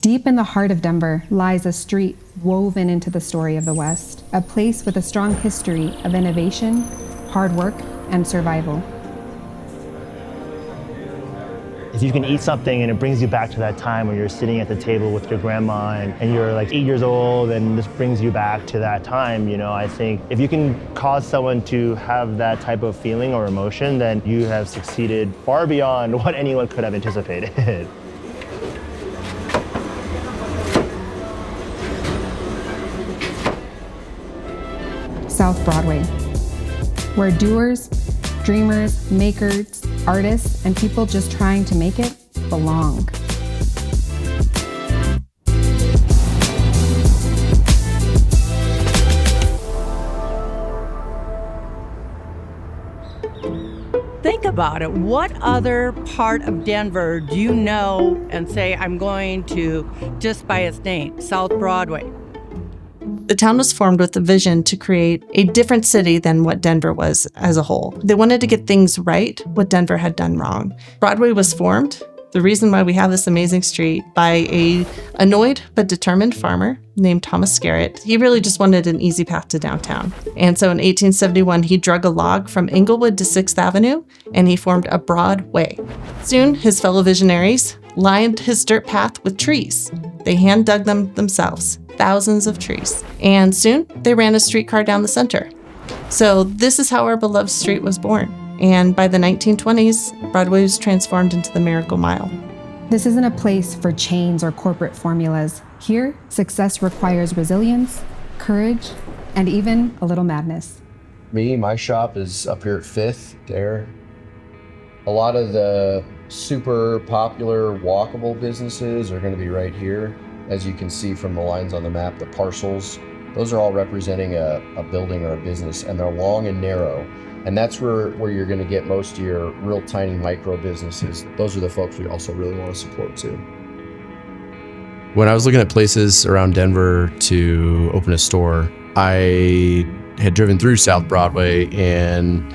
Deep in the heart of Denver lies a street woven into the story of the West, a place with a strong history of innovation, hard work, and survival. If you can eat something and it brings you back to that time when you're sitting at the table with your grandma and you're like 8 years old and this brings you back to that time, I think if you can cause someone to have that type of feeling or emotion, then you have succeeded far beyond what anyone could have anticipated. South Broadway, where doers, dreamers, makers, artists, and people just trying to make it belong. Think about it. What other part of Denver do you know and say, I'm going to, just by its name, South Broadway? The town was formed with the vision to create a different city than what Denver was as a whole. They wanted to get things right, what Denver had done wrong. Broadway was formed, the reason why we have this amazing street, by a annoyed but determined farmer named Thomas Garrett. He really just wanted an easy path to downtown. And so in 1871, he drug a log from Inglewood to 6th Avenue, and he formed a Broadway. Soon, his fellow visionaries lined his dirt path with trees. They hand dug them themselves. Thousands of trees. And soon, they ran a streetcar down the center. So this is how our beloved street was born. And by the 1920s, Broadway was transformed into the Miracle Mile. This isn't a place for chains or corporate formulas. Here, success requires resilience, courage, and even a little madness. My shop is up here at 5th there. A lot of the super popular walkable businesses are going to be right here. As you can see from the lines on the map, the parcels, those are all representing a building or a business, and they're long and narrow. And that's where you're going to get most of your real tiny micro businesses. Those are the folks we also really want to support too. When I was looking at places around Denver to open a store, I had driven through South Broadway, and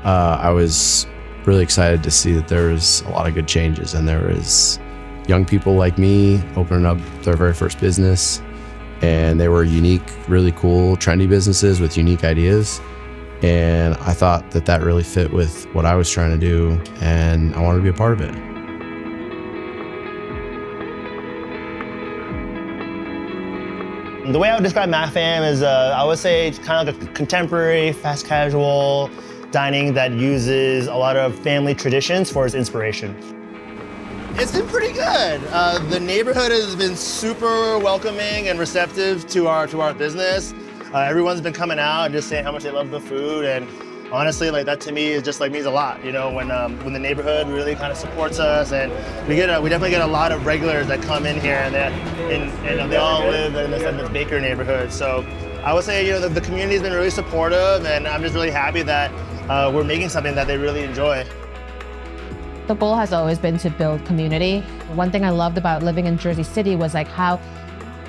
I was really excited to see that there was a lot of good changes, and there was young people like me opening up their very first business, and they were unique, really cool, trendy businesses with unique ideas. And I thought that really fit with what I was trying to do, and I wanted to be a part of it. The way I would describe MAFAM is, I would say it's kind of like a contemporary, fast casual dining that uses a lot of family traditions for its inspiration. It's been pretty good. The neighborhood has been super welcoming and receptive to our business. Everyone's been coming out and just saying how much they love the food, and honestly, like that to me is just like means a lot. When the neighborhood really kind of supports us, and we definitely get a lot of regulars that come in here, and they all live in this Baker neighborhood. So I would say the community's been really supportive, and I'm just really happy that we're making something that they really enjoy. The goal has always been to build community. One thing I loved about living in Jersey City was like how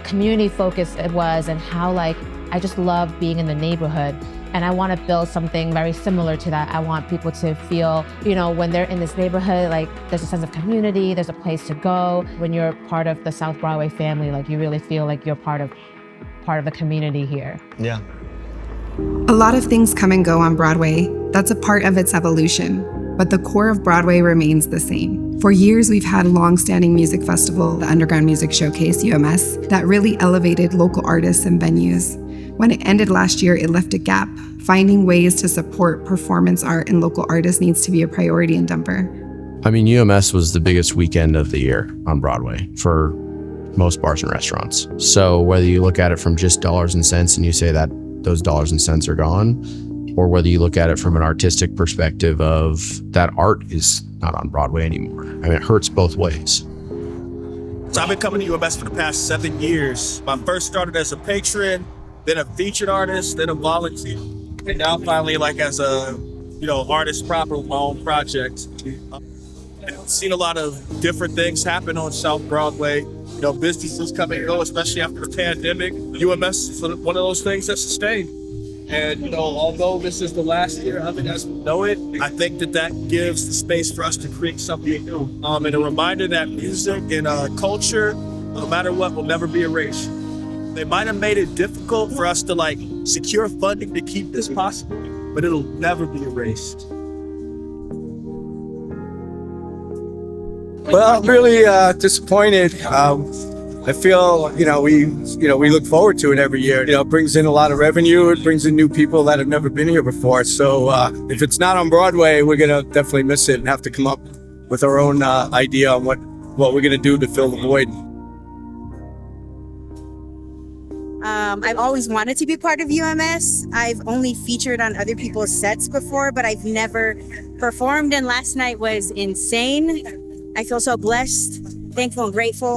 community focused it was, and how like I just love being in the neighborhood. And I want to build something very similar to that. I want people to feel, when they're in this neighborhood, like there's a sense of community, there's a place to go. When you're part of the South Broadway family, like you really feel like you're part of the community here. Yeah. A lot of things come and go on Broadway. That's a part of its evolution. But the core of Broadway remains the same. For years, we've had a long-standing music festival, the Underground Music Showcase, UMS, that really elevated local artists and venues. When it ended last year, it left a gap. Finding ways to support performance art and local artists needs to be a priority in Denver. UMS was the biggest weekend of the year on Broadway for most bars and restaurants. So whether you look at it from just dollars and cents and you say that those dollars and cents are gone, or whether you look at it from an artistic perspective of that art is not on Broadway anymore. It hurts both ways. So I've been coming to UMS for the past 7 years. I first started as a patron, then a featured artist, then a volunteer, and now finally as a artist proper with my own project. I've seen a lot of different things happen on South Broadway. Businesses come and go, especially after the pandemic. UMS is one of those things that sustained. And, although this is the last year of it as we know it, I think that gives the space for us to create something new. And a reminder that music and culture no matter what, will never be erased. They might have made it difficult for us to secure funding to keep this possible, but it'll never be erased. Well, I'm really disappointed. I feel, we look forward to it every year. It brings in a lot of revenue. It brings in new people that have never been here before. So if it's not on Broadway, we're going to definitely miss it and have to come up with our own idea on what we're going to do to fill the void. I've always wanted to be part of UMS. I've only featured on other people's sets before, but I've never performed, and last night was insane. I feel so blessed, thankful and grateful.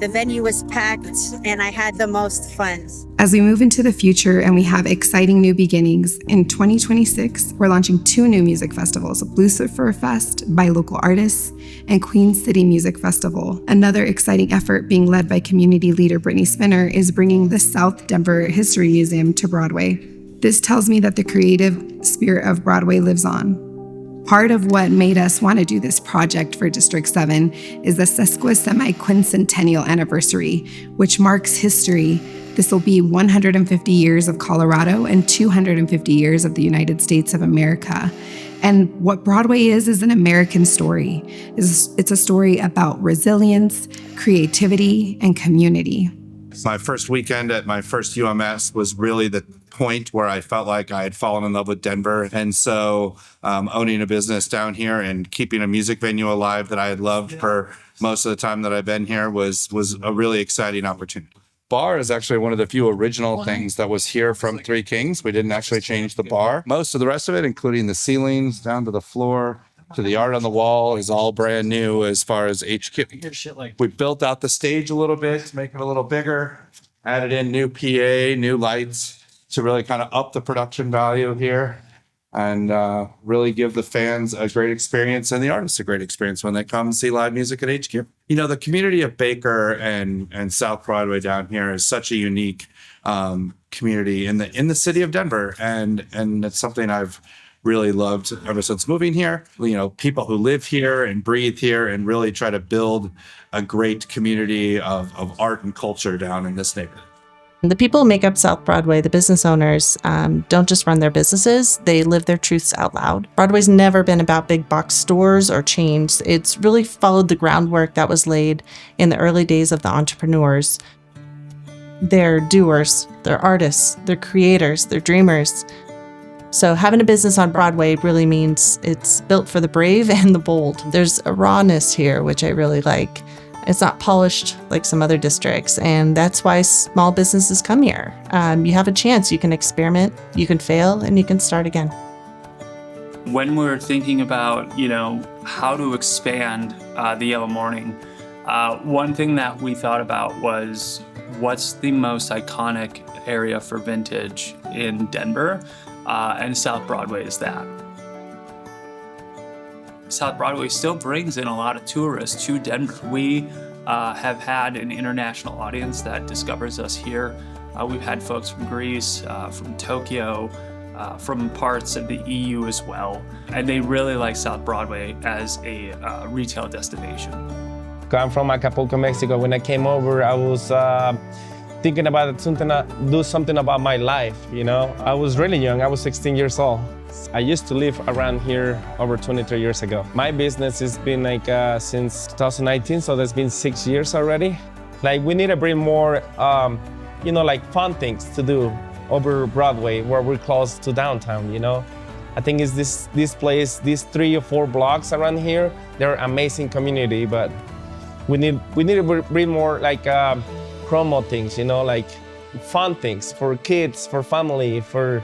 The venue was packed and I had the most fun. As we move into the future and we have exciting new beginnings, in 2026, we're launching 2 new music festivals, Lucifer Fest by local artists and Queen City Music Festival. Another exciting effort being led by community leader Brittany Spinner is bringing the South Denver History Museum to Broadway. This tells me that the creative spirit of Broadway lives on. Part of what made us want to do this project for District 7 is the semi-quincentennial anniversary, which marks history. This will be 150 years of Colorado and 250 years of the United States of America. And what Broadway is an American story. It's a story about resilience, creativity, and community. My first weekend at my first UMS was really the point where I felt like I had fallen in love with Denver. And so owning a business down here and keeping a music venue alive that I had loved for most of the time that I've been here was a really exciting opportunity. Bar is actually one of the few original things that was here from Three Kings. We didn't actually change the bar. Most of the rest of it, including the ceilings down to the floor, to the art on the wall, is all brand new as far as HQ. We built out the stage a little bit to make it a little bigger, added in new PA, new lights to really kind of up the production value here and really give the fans a great experience and the artists a great experience when they come see live music at HQ. The community of Baker and South Broadway down here is such a unique community in the city of Denver, and it's something I've really loved ever since moving here. People who live here and breathe here and really try to build a great community of art and culture down in this neighborhood. The people who make up South Broadway, the business owners, don't just run their businesses, they live their truths out loud. Broadway's never been about big box stores or chains. It's really followed the groundwork that was laid in the early days of the entrepreneurs. They're doers, they're artists, they're creators, they're dreamers. So having a business on Broadway really means it's built for the brave and the bold. There's a rawness here, which I really like. It's not polished like some other districts, and that's why small businesses come here. You have a chance. You can experiment, you can fail, and you can start again. When we're thinking about, how to expand the Yellow Morning, one thing that we thought about was what's the most iconic area for vintage in Denver, and South Broadway is that. South Broadway still brings in a lot of tourists to Denver. We have had an international audience that discovers us here. We've had folks from Greece, from Tokyo, from parts of the EU as well. And they really like South Broadway as a retail destination. I'm from Acapulco, Mexico. When I came over, I was thinking about do something about my life, I was really young. I was 16 years old. I used to live around here over 23 years ago. My business has been since 2019, so that's been 6 years already. We need to bring more, fun things to do over Broadway, where we're close to downtown, I think it's this place, these 3 or 4 blocks around here, they're amazing community, but we need to bring more promo things, fun things for kids, for family, for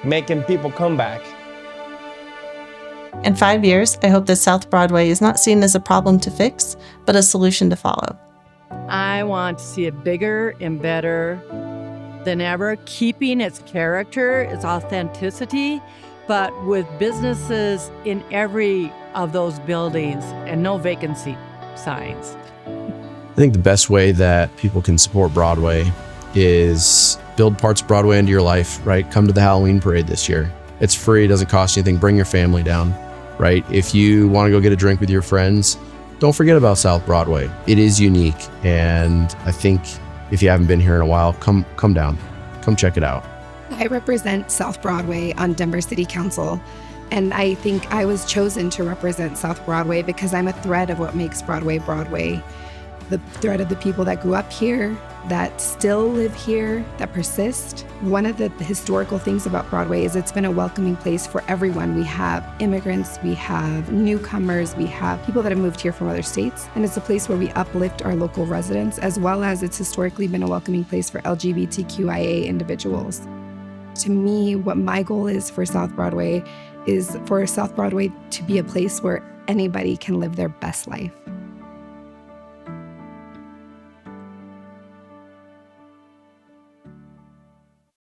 making people come back. In 5 years, I hope that South Broadway is not seen as a problem to fix, but a solution to follow. I want to see it bigger and better than ever, keeping its character, its authenticity, but with businesses in every of those buildings and no vacancy signs. I think the best way that people can support Broadway is build parts of Broadway into your life, right? Come to the Halloween parade this year. It's free, it doesn't cost you anything. Bring your family down, right? If you want to go get a drink with your friends, don't forget about South Broadway. It is unique, and I think if you haven't been here in a while, come down, come check it out. I represent South Broadway on Denver City Council, and I think I was chosen to represent South Broadway because I'm a thread of what makes Broadway Broadway. The thread of the people that grew up here, that still live here, that persist. One of the historical things about Broadway is it's been a welcoming place for everyone. We have immigrants, we have newcomers, we have people that have moved here from other states, and it's a place where we uplift our local residents, as well as it's historically been a welcoming place for LGBTQIA individuals. To me, what my goal is for South Broadway is for South Broadway to be a place where anybody can live their best life.